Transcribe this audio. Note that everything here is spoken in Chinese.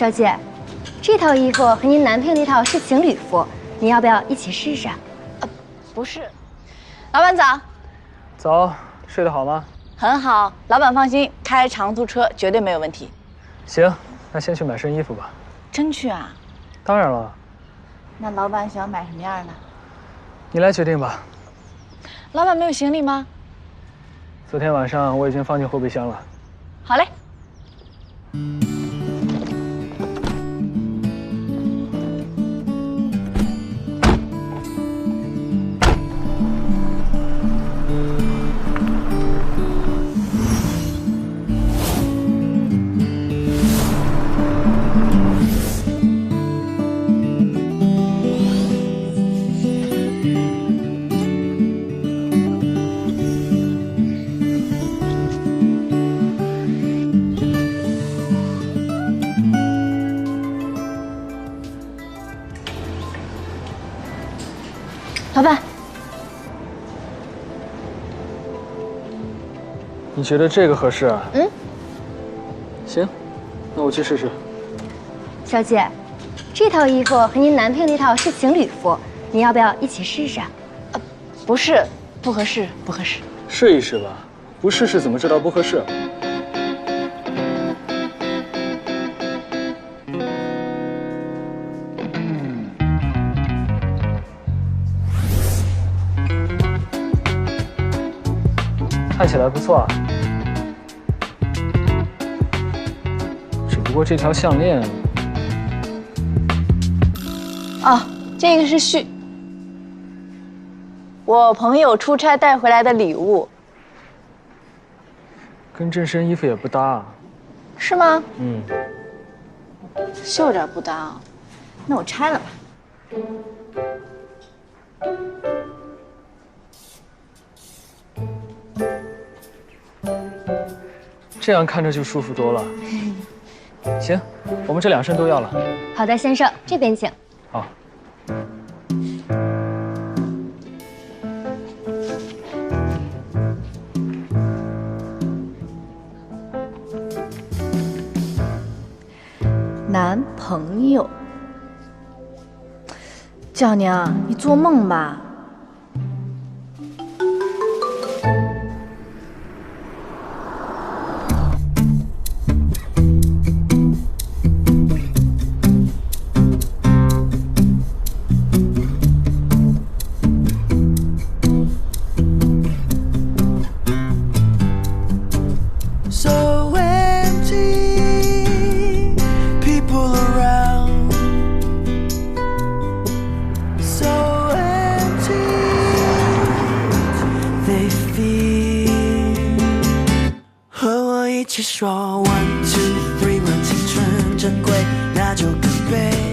小姐，这套衣服和您男朋友那套是情侣服，您要不要一起试试？不是，老板早。早，睡得好吗？很好，老板放心，开长途车绝对没有问题。行，那先去买身衣服吧。真去啊？当然了。那老板想买什么样的？你来决定吧。老板没有行李吗？昨天晚上我已经放进后备箱了。好嘞。老板，你觉得这个合适啊？嗯。行，那我去试试。小姐，这套衣服和您男朋友那套是情侣服，您要不要一起试试？不是，不合适，不合适。试一试吧，不试试怎么知道不合适？看起来不错啊，只不过这条项链……哦，这个是旭，我朋友出差带回来的礼物。跟这身衣服也不搭啊。是吗？嗯。是有点不搭啊，那我拆了吧。这样看着就舒服多了。行，我们这2身都要了。好的，先生，这边请。好。男朋友，娇娘，你做梦吧？一起说 1, 2, 3， 让青春珍贵，那就干杯。